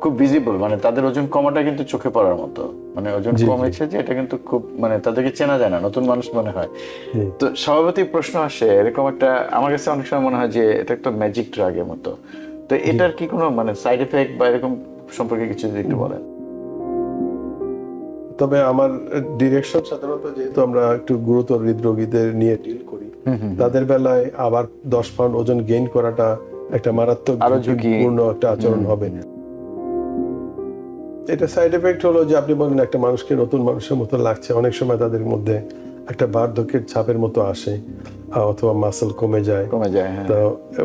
খুব ভিজিবল, মানে তাদের ওজন কমাটা কিন্তু চোখে পড়ার মতো, মানে ওজন জি, জি। কমেছে যে এটা কিন্তু খুব, মানে তাদেরকে চেনা যায় না, নতুন মানুষ মনে হয়। জি। তো স্বভাবতই প্রশ্ন আসে এরকম একটা, আমার কাছে অনেক সময় মনে হয় যে এটা একটা ম্যাজিক ড্রাগের মতো। তো জি। এটার কি কোনো মানে সাইড এফেক্ট বা এরকম সম্পর্কে কিছু যদি একটু বলেন। তবে আমার ডিরেকশন সাধারণত, যেহেতু আমরা একটু গুরুতর হৃদরোগীদের নিয়ে ডিল করি, তাদের বেলায় আবার 10 পাউন্ড ওজন গেইন করাটা একটা মারাত্মক আরো ঝুঁকি। ঝুঁকিপূর্ণ একটা আচরণ হবে। এটা সাইড এফেক্ট হলো যে আপনি বলেন একটা মানুষকে নতুন মানুষের মতো লাগছে, অনেক সময় তাদের মধ্যে একটা বার্ধক্যের ছাপের মতো আসে, অথবা মাসল কমে যায়। কমে যায়, হ্যাঁ। তো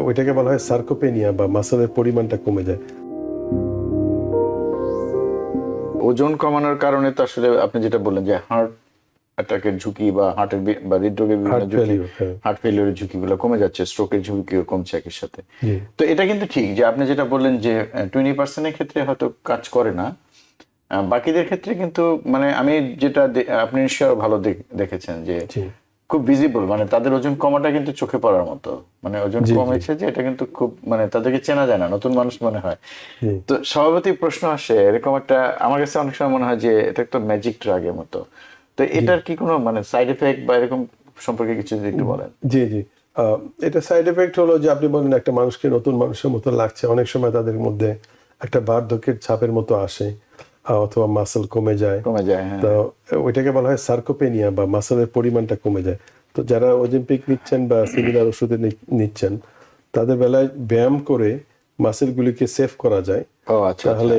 ওইটাকে বলা হয় সার্কোপেনিয়া, বা মাসলের পরিমাণটা কমে যায়। ওজন কমানোর কারণে তো আসলে আপনি যেটা বললেন যে হার্ট অ্যাটাকের ঝুঁকি বা বা হৃদরোগের বিভিন্ন হার্ট ঝুঁকি, ফেলিওর, হ্যাঁ। হার্ট ফেলিওরের ঝুঁকিগুলো কমে যাচ্ছে, স্ট্রোকের ঝুঁকিও কমছে একই সাথে। জি। তো এটা কিন্তু ঠিক যে আপনি যেটা বললেন যে 20% ক্ষেত্রে হয়তো কাজ করে না, বাকিদের ক্ষেত্রে কিন্তু, মানে আমি যেটা আপনি নিশ্চয়ই ভালো দেখেছেন যে জি। খুব ভিজিবল, মানে তাদের ওজন কমাটা কিন্তু চোখে পড়ার মতো, মানে ওজন জি, জি। কমেছে যে এটা কিন্তু খুব, মানে তাদেরকে চেনা যায় না, নতুন মানুষ মনে হয়। জি। তো স্বভাবতই প্রশ্ন আসে এরকম একটা, আমার কাছে অনেক সময় মনে হয় যে এটা একটা ম্যাজিক ড্রাগের মতো। তো জি। এটার কি কোনো মানে সাইড এফেক্ট বা এরকম সম্পর্কে কিছু যদি একটু বলেন। জি, জি। এটা সাইড এফেক্ট হলো যে আপনি বলেন একটা মানুষকে নতুন মানুষের মতো লাগছে, অনেক সময় তাদের মধ্যে একটা বার্ধক্যের ছাপের মতো আসে, অথবা মাসল কমে যায়। কমে যায়, হ্যাঁ। তো ওইটাকে বলা হয় সার্কোপেনিয়া, বা মাসলের পরিমাণটা কমে যায়। তো যারা ওজেম্পিক নিচ্ছেন বা সিমিলার ওষুধে নিচ্ছেন, তাদের বেলায় ব্যায়াম করে মাসেলগুলিকে সেভ করা যায়। ও আচ্ছা, আচ্ছা। তাহলে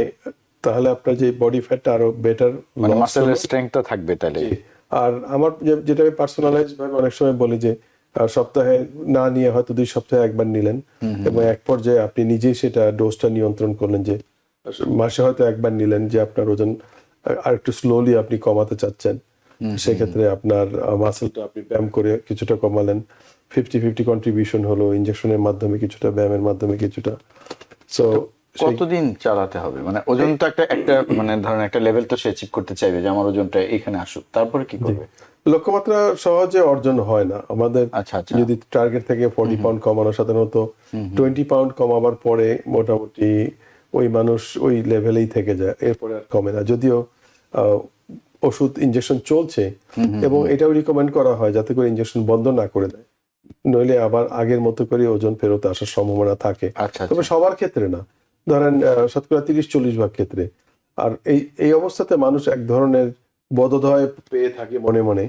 তাহলে আপনার যে বডি ফ্যাটটা আরো বেটার মানে লস মাসেলের হলো। স্ট্রেংথটা থাকবে তাহলে। জি। আর আমার যেটা আমি পার্সোনালাইজ ভাবে অনেক সময় বলি যে সপ্তাহে না নিয়ে হয়তো 2 সপ্তাহে একবার নিলেন, এবং এক পর্যায়ে আপনি নিজেই সেটা ডোজটা নিয়ন্ত্রণ করলেন, যে মাসে হয়তো একবার নিলেন, যে আপনার ওজন আর একটু স্লোলি আপনি কমাতে চাচ্ছেন। সেক্ষেত্রে আপনার মাসেলটা আপনি ব্যায়াম করে কিছুটা কমালেন, 50-50 কন্ট্রিবিউশন হলো, ইনজেকশনের মাধ্যমে কিছুটা, ব্যায়ামের মাধ্যমে কিছুটা। সো কতদিন চালাতে হবে, মানে ওজন তো একটা একটা মানে ধরেন একটা লেভেল তো সে অ্যাচিভ করতে চাইবে যে আমার ওজনটা এখানে আসুক, তারপরে কি করবে? লক্ষ্যমাত্রা সহজে অর্জন হয় না আমাদের। আচ্ছা, আচ্ছা। যদি টার্গেট থেকে 40 পাউন্ড কমানো, সাধারণত 20 পাউন্ড কমাবার পরে মোটামুটি ওই মানুষ ওই লেভেলেই থেকে যায়, এরপরে আর কমে না। যদিও আহ, ওষুধ ইনজেকশন চলছে, এবং এটাও রিকমেন্ড করা হয় যাতে করে ইনজেকশন বন্ধ না করে দেয়, নইলে আবার আগের মতো করে ওজন ফেরত আসার সম্ভাবনা থাকে। আচ্ছা, তবে আচ্ছা। সবার ক্ষেত্রে না, ধরেন শতকরা 30-40 ভাগ ক্ষেত্রে। আর এই অবস্থাতে মানুষ এক ধরনের বোধোদয় পেয়ে থাকে মনে মনে,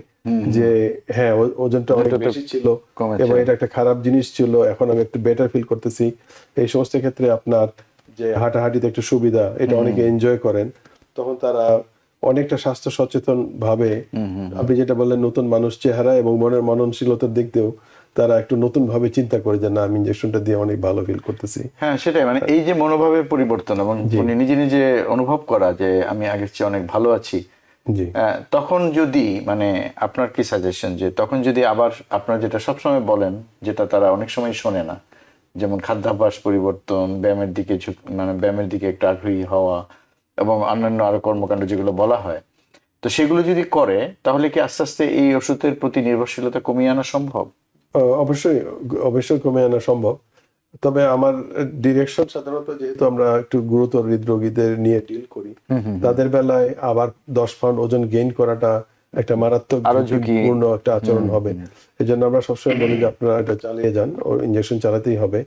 যে হ্যাঁ, ওজনটা অনেক ওজনটা তো বেশি ছিল, কমেছে। এবং এটা একটা খারাপ জিনিস ছিল, এখন আমি একটু বেটার ফিল করতেছি। এই সমস্ত ক্ষেত্রে আপনার যে হাঁটাহাঁটিতে একটু সুবিধা, এটা অনেকে এনজয় করেন, তখন তারা অনেকটা স্বাস্থ্য সচেতন ভাবে, আপনি যেটা বললেন নতুন মানুষ চেহারা এবং মনের মননশীলতার দিক দিয়েও তারা একটু নতুন ভাবে চিন্তা করে, যে না, আমি ইনজেকশনটা দিয়ে অনেক ভালো ফিল করতেছি। হ্যাঁ, সেটাই, মানে এই যে মনোভাবের পরিবর্তন এবং জি। উনি নিজে নিজে অনুভব করা যে আমি আগের চেয়ে অনেক ভালো আছি। জি। তখন যদি, মানে আপনার কি সাজেশন যে তখন যদি আবার আপনার যেটা সবসময় বলেন, যেটা তারা অনেক সময় শোনে না, যেমন খাদ্যাভ্যাস পরিবর্তন, ব্যায়ামের দিকে মানে ব্যায়ামের দিকে একটু আগ্রহী হওয়া এবং অন্যান্য আরো কর্মকাণ্ড যেগুলো বলা হয়, তো সেগুলো যদি করে তাহলে কি আস্তে আস্তে এই ওষুধের প্রতি নির্ভরশীলতা কমিয়ে আনা সম্ভব? অবশ্যই, অবশ্যই কমে আনা সম্ভব। তবে আমার ডিরেকশন সাধারণত, যেহেতু আমরা একটু গুরুতর হৃদরোগীদের নিয়ে ডিল করি, তাদের বেলায় আবার 10 পাউন্ড ওজন গেইন করাটা একটা মারাত্মক আরো ঝুঁকি। ঝুঁকিপূর্ণ একটা আচরণ হবে। এই জন্য আমরা সবসময় বলি যে আপনারা এটা চালিয়ে যান, ও ইনজেকশন চালাতেই হবে।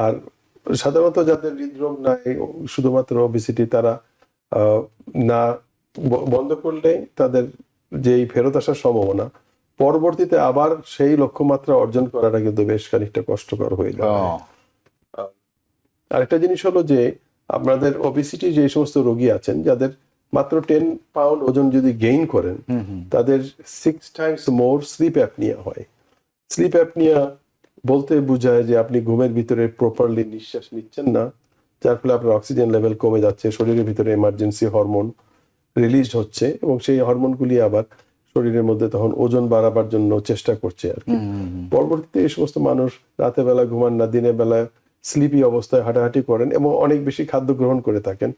আর সাধারণত যাদের হৃদরোগ নাই, শুধুমাত্র ওবেসিটি, তারা আহ, না বন্ধ করলে তাদের যেই ফেরত আসার সম্ভাবনা, পরবর্তীতে আবার সেই লক্ষ্যমাত্রা অর্জন করাটা কিন্তু বেশ খানিকটা কষ্টকর হয়ে যায়। আরেকটা জিনিস হলো যে আপনাদের ওবেসিটি যে সমস্ত রোগী আছেন, যাদের মাত্র 10 পাউন্ড ওজন যদি গেইন করেন, তাদের 6 টাইমস মোর স্লিপ অ্যাপনিয়া হয়। স্লিপ অ্যাপনিয়া বলতে বোঝায় যে আপনি ঘুমের ভিতরে প্রপারলি নিঃশ্বাস নিচ্ছেন না, যার ফলে আপনার অক্সিজেন লেভেল কমে যাচ্ছে, শরীরের ভিতরে এমার্জেন্সি হরমোন রিলিজ হচ্ছে, এবং সেই হরমোনগুলি আবার শরীরের মধ্যে তখন ওজন বাড়াবার জন্য চেষ্টা করছে আর কি। পরবর্তীতে এই সমস্ত মানুষ রাতে বেলা ঘুমান না, দিনের বেলা স্লিপি অবস্থায় হাঁটাহাঁটি করেন এবং অনেক বেশি খাদ্য গ্রহণ করে থাকেন,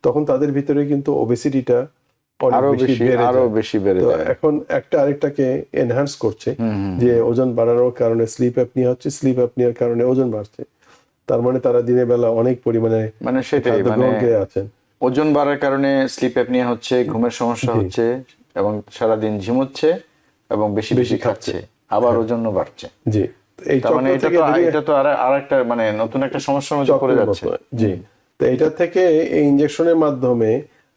তখন তাদের ভিতরে কিন্তু ওবেসিটিটা অনেক আরো বেশি বেশি, বেড়ে আরো যায়। বেশি বেড়ে তো যায়। এখন একটা আরেকটাকে এনহ্যান্স করছে, যে ওজন বাড়ানোর কারণে স্লিপ অ্যাপনিয়া হচ্ছে, স্লিপ অ্যাপনিয়ার কারণে ওজন বাড়ছে। তার মানে তারা দিনের বেলা অনেক পরিমাণে মানে সেটাই, খাদ্য মানে গ্রহণ করে আছেন। ওজন বাড়ার কারণে স্লিপ অ্যাপনিয়া হচ্ছে, ঘুমের সমস্যা হচ্ছে, এবং সারাদিন ঝিমুচ্ছে এবং বেশি বেশি খাচ্ছে, আবার ওজনও বাড়ছে। জি, এই তার মানে চক্র এটা থেকে তো বেরিয়ে এটা তো আর একটা মানে নতুন একটা সমস্যার মধ্যে পড়ে চক্রের যাচ্ছে। মতো। জি, তো এটা থেকে এই ইনজেকশনের মাধ্যমে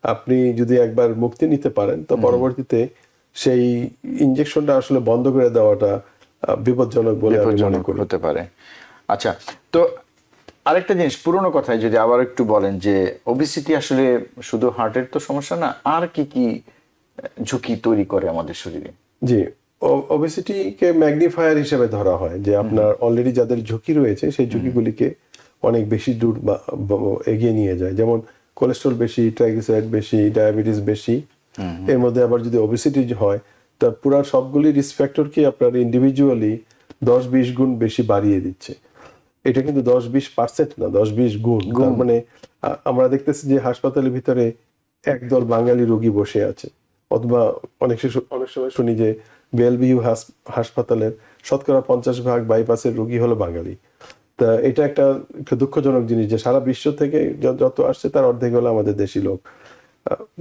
আপনি যদি একবার মুক্তি নিতে পারেন, তো পরবর্তীতে সেই ইনজেকশনটা আসলে বন্ধ করে দেওয়াটা বিপজ্জনক বলে আমি মনে বিপজ্জনক করি। হতে পারে। আচ্ছা, তো আরেকটা জিনিস, পুরোনো কথায় যদি আবার একটু বলেন যে ওবিসিটি আসলে শুধু হার্টের তো সমস্যা না, আর কি কি ঝুঁকি তৈরি করে আমাদের শরীরে? জি, ওবেসিটিকে ম্যাগনিফায়ার হিসেবে ধরা হয়, যে আপনার অলরেডি যাদের ঝুঁকি রয়েছে সেই ঝুঁকিগুলিকে অনেক বেশি দূর এগিয়ে নিয়ে যায়। যেমন কোলেস্ট্রল বেশি, ট্রাইগ্লিসারাইড বেশি, ডায়াবেটিস বেশি, এর মধ্যে আবার যদি ওবেসিটি হয়, তা পুরো সবগুলি রিস্ক ফ্যাক্টরকে আপনার ইন্ডিভিজুয়ালি 10-20 গুণ বেশি বাড়িয়ে দিচ্ছে। এটা কিন্তু 10-20% না, 10-20 গুণ। তার মানে আমরা দেখতেছি যে হাসপাতালের ভিতরে একদল বাঙালি রোগী বসে আছে, অথবা অনেক সময় শুনি যে বেলভিউ হাসপাতালের শতকরা 50% বাইপাসের রোগী হলো বাঙালি। তা এটা একটা দুঃখজনক জিনিস যে সারা বিশ্ব থেকে যত আসছে তার অর্ধেক হলো আমাদের দেশি লোক।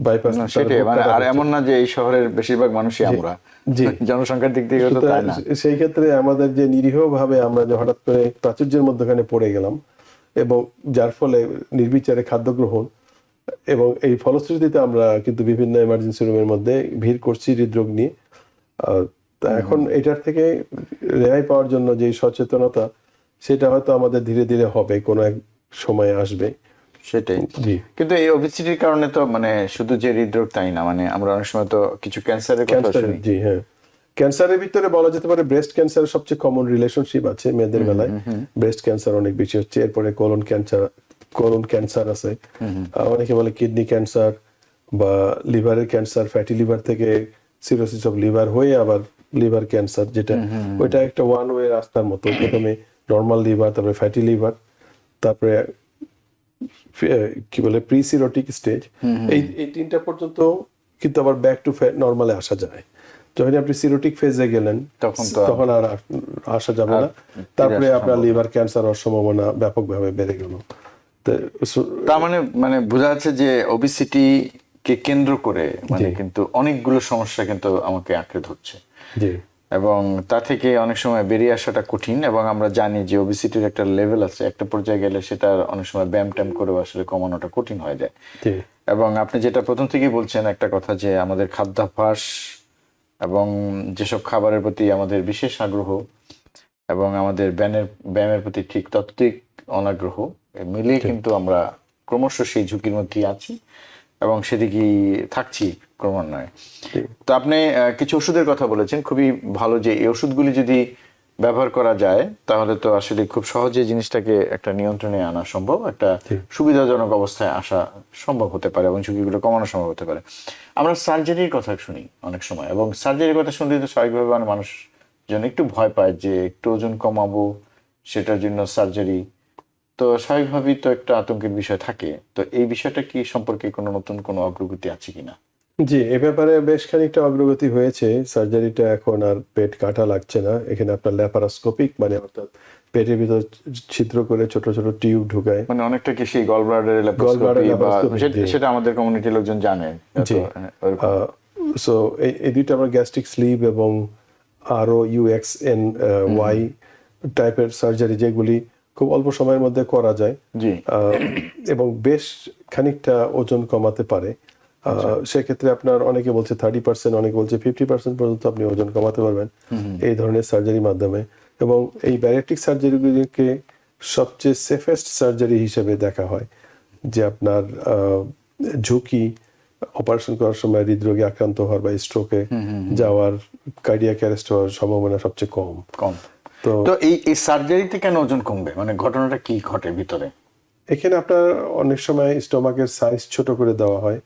বাইপাস সেটাই, মানে আর এমন না যে এই শহরের বেশিরভাগ মানুষই আমরা, জি, জনসংখ্যার দিক থেকে তো তাই না। সেই ক্ষেত্রে আমাদের যে নিরীহ ভাবে আমরা যে হঠাৎ করে প্রাচুর্যের মধ্যখানে পড়ে গেলাম, এবং যার ফলে নির্বিচারে খাদ্য গ্রহণ, এবং এই ফলশ্রুতিতে আমরা কিন্তু বিভিন্ন এমার্জেন্সি রুমের মধ্যে ভিড় করছি হৃদরোগ নিয়ে। তা এখন এটার থেকে রেহাই পাওয়ার জন্য যে সচেতনতা, সেটা হয়তো আমাদের ধীরে ধীরে হবে, কোনো এক সময় আসবে। সেটাই। জি, কিন্তু এই ওবেসিটির কারণে তো মানে শুধু যে হৃদরোগ তাই না, মানে আমরা অনেক সময় তো কিছু ক্যান্সারের কথা শুনি। জি হ্যাঁ, ক্যান্সারের ভিতরে বলা যেতে পারে ব্রেস্ট ক্যান্সারের সবচেয়ে কমন রিলেশনশিপ আছে মেয়েদের বেলায়। ব্রেস্ট ক্যান্সার অনেক বেশি হচ্ছে, এরপরে কোলন ক্যান্সার আছে, অনেকে বলে কিডনি ক্যান্সার বা লিভারের ক্যান্সার, ফ্যাটি লিভার থেকে সিরোসিস অফ লিভার হয়ে আবার লিভার ক্যান্সার, যেটা ওইটা একটা ওয়ান ওয়ে রাস্তার মতো। প্রথমে নর্মাল লিভার, তারপরে ফ্যাটি লিভার, তারপরে কি বলে প্রিসিরোটিক স্টেজ। এই তিনটা পর্যন্ত কিন্তু আবার ব্যাক টু নর্মালে আসা যায়। যখন আপনি সিরোটিক ফেজে গেলেন তখন আর আসা যাবে না, তারপরে আপনার লিভার ক্যান্সার হওয়ার সম্ভাবনা ব্যাপকভাবে বেড়ে গেল। তার মানে মানে বোঝা যাচ্ছে যে ওবেসিটি কে কেন্দ্র করে মানে কিন্তু অনেকগুলো সমস্যা কিন্তু আমাকে আঁকড়ে ধরছে, জি, এবং তা থেকে অনেক সময় বেরিয়ে আসাটা কঠিন। এবং আমরা জানি যে ওবেসিটির একটা লেভেল আছে, একটা পর্যায়ে গেলে সেটা অনেক সময় ব্যায়াম ট্যাম করেও আসলে কমানোটা কঠিন হয়ে যায়। জি, এবং আপনি যেটা প্রথম থেকেই বলছেন একটা কথা, যে আমাদের খাদ্যাভ্যাস এবং যেসব খাবারের প্রতি আমাদের বিশেষ আগ্রহ এবং আমাদের ব্যায়ামের প্রতি ঠিক ততই অনাগ্রহ মিলিয়ে কিন্তু আমরা ক্রমশ সেই ঝুঁকির মধ্যেই আছি এবং সেদিকেই থাকছি ক্রমান্বয়ে। তো আপনি কিছু ওষুধের কথা বলেছেন, খুবই ভালো যে এই ওষুধগুলি যদি ব্যবহার করা যায় তাহলে তো আসলে খুব সহজে জিনিসটাকে একটা নিয়ন্ত্রণে আনা সম্ভব, একটা সুবিধাজনক অবস্থায় আসা সম্ভব হতে পারে এবং ঝুঁকিগুলো কমানো সম্ভব হতে পারে। আমরা সার্জারির কথা শুনি অনেক সময়, এবং সার্জারির কথা শুনলে তো স্বাভাবিকভাবে অনেক মানুষ যেন একটু ভয় পায় যে একটু ওজন কমাবো সেটার জন্য সার্জারি, তো স্বাভাবিকভাবেই তো একটা আতঙ্কের বিষয় থাকে। তো এই বিষয়টা কি সম্পর্কে কোনো নতুন কোনো অগ্রগতি আছে কিনা? জি, এ ব্যাপারে বেশ খানিকটা অগ্রগতি হয়েছে। সার্জারিটা এখন আর পেট কাটা লাগছে না, এখানে আপনার ল্যাপারোস্কোপিক, মানে অর্থাৎ পেটের ভিতর ছিদ্র করে ছোট ছোট টিউব ঢুকায়, মানে অনেকটা কি সেই গলব্লাডার ল্যাপারোস্কোপি বা সেটা আমাদের কমিউনিটির লোকজন জানে। জি, সো এই দুইটা আমরা গ্যাস্ট্রিক স্লিভ এবং ROUXNY টাইপের সার্জারি, যেগুলি খুব অল্প সময়ের মধ্যে করা যায় জি, এবং বেশ খানিকটা ওজন কমাতে পারে। সেক্ষেত্রে আপনার অনেকে বলছে 30%, অনেকে বলছে 50% পর্যন্ত আপনি ওজন কমাতে পারবেন এই ধরনের সার্জারির মাধ্যমে। এবং এই ব্যারিয়াট্রিক সার্জারিগুলিকে সবচেয়ে সেফেস্ট সার্জারি হিসেবে দেখা হয়, যে আপনার ঝুঁকি অপারেশন করার সময় হৃদরোগে আক্রান্ত হওয়ার বা স্ট্রোকে যাওয়ার, কার্ডিয়াক অ্যারেস্ট হওয়ার সম্ভাবনা সবচেয়ে কম। তো এই সার্জারিতে কেন ওজন কমবে, মানে ঘটনাটা কি ঘটে ভিতরে? এখানে আপনার অনেক সময় স্টমাকের সাইজ ছোট করে দেওয়া হয়,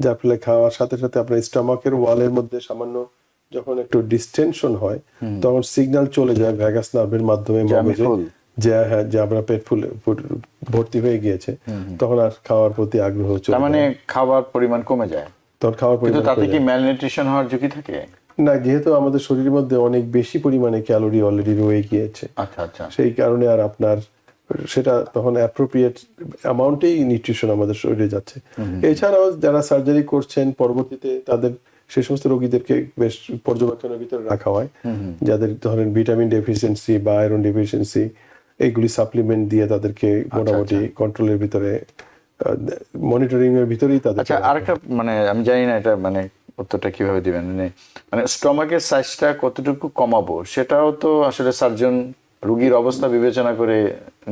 যার ফলে খাওয়ার সাথে সাথে আপনার স্টমাকের ওয়ালের মধ্যে সামান্য যখন একটু ডিস্টেনশন হয় তখন সিগন্যাল চলে যায় ভ্যাগাস নার্ভের মাধ্যমে মগজে, যে হ্যাঁ, যে আমরা পেট ফুলে ভর্তি হয়ে গিয়েছে, তখন আর খাওয়ার প্রতি আগ্রহ চলে যায়, মানে খাওয়ার পরিমাণ কমে যায়। তখন খাওয়ার পরিমাণ, তাতে কি ম্যালনিউট্রিশন হওয়ার ঝুঁকি থাকে? না, যেহেতু আমাদের শরীরের মধ্যে অনেক বেশি পরিমাণে ক্যালোরি অলরেডি রয়ে গিয়েছে, আচ্ছা আচ্ছা, সেই কারণে আর আপনার সেটা তখন অ্যাপ্রোপ্রিয়েট অ্যামাউন্টেই নিউট্রিশন আমাদের শরীরে যাচ্ছে। এছাড়াও যারা সার্জারি করছেন পরবর্তীতে তাদের সে সমস্ত রোগীদেরকে বেশ পর্যবেক্ষণের ভিতরে রাখা হয়, যাদের ধরেন ভিটামিন ডেফিসিয়েন্সি বা আয়রন ডেফিসিয়েন্সি, এইগুলি সাপ্লিমেন্ট দিয়ে তাদেরকে মোটামুটি কন্ট্রোলের ভিতরে, মনিটরিং এর ভিতরেই তাদের। আচ্ছা, আরেকটা মানে আমি জানি না এটা মানে উত্তরটা কিভাবে দিবেন, মানে স্টমাকের সাইজটা কতটুকু কমাবো সেটাও তো আসলে সার্জন রোগীর অবস্থা বিবেচনা করে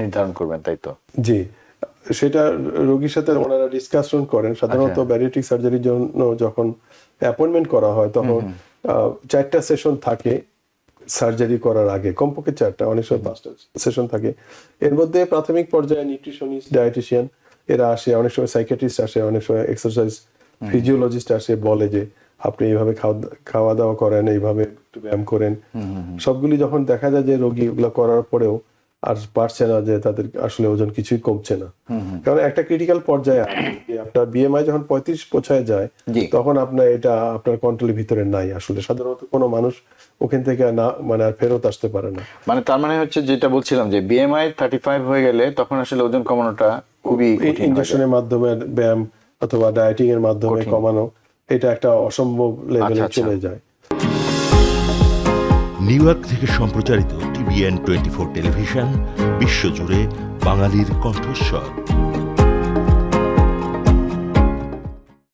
নির্ধারণ করবেন, তাই তো? জি, সেটা রোগীর সাথে ওনারা ডিসকাশন করেন। সাধারণত ব্যারিয়াট্রিক সার্জারির জন্য যখন অ্যাপয়েন্টমেন্ট করা হয় তখন 4টা সেশন থাকে সার্জারি করার আগে, কমপক্ষে 4টা, অনেক সময় 5টা সেশন থাকে। এর মধ্যে প্রাথমিক পর্যায়ে নিউট্রিশনিস্ট, ডায়েটিশিয়ান এরা আসে, অনেক সময় সাইকিয়াট্রিস্ট আসে, অনেক সময় এক্সারসাইজ ফিজিওলজিস্ট আসে, বলে যে আপনি এইভাবে খাওয়া দাওয়া করেন, এইভাবে একটু ব্যায়াম করেন। সবগুলি যখন দেখা যায় যে রোগী এগুলো করার পরেও আর পারছে না, যে তাদের আসলে ওজন কিছুই কমছে না, কারণ একটা ক্রিটিক্যাল পর্যায়ে আপনার বিএমআই যখন 35 পৌঁছায় যায় তখন আপনার এটা আপনার কন্ট্রোলের ভিতরে নাই। আসলে সাধারণত কোনো মানুষ ওখান থেকে না মানে আর ফেরত আসতে পারে না। মানে তার মানে হচ্ছে যেটা বলছিলাম যে বিএমআই 35 হয়ে গেলে তখন আসলে ওজন কমানোটা খুবই কঠিন। ইনজেকশনের মাধ্যমে, ব্যায়াম অথবা ডায়েটিং এর মাধ্যমে কমানো, এটা একটা অসম্ভব লেভেলে চলে যায়। নিউ ইয়র্ক থেকে সম্প্রচারিত TVN 24 টেলিভিশন বিশ্বজুড়ে বাঙালির কণ্ঠস্বর।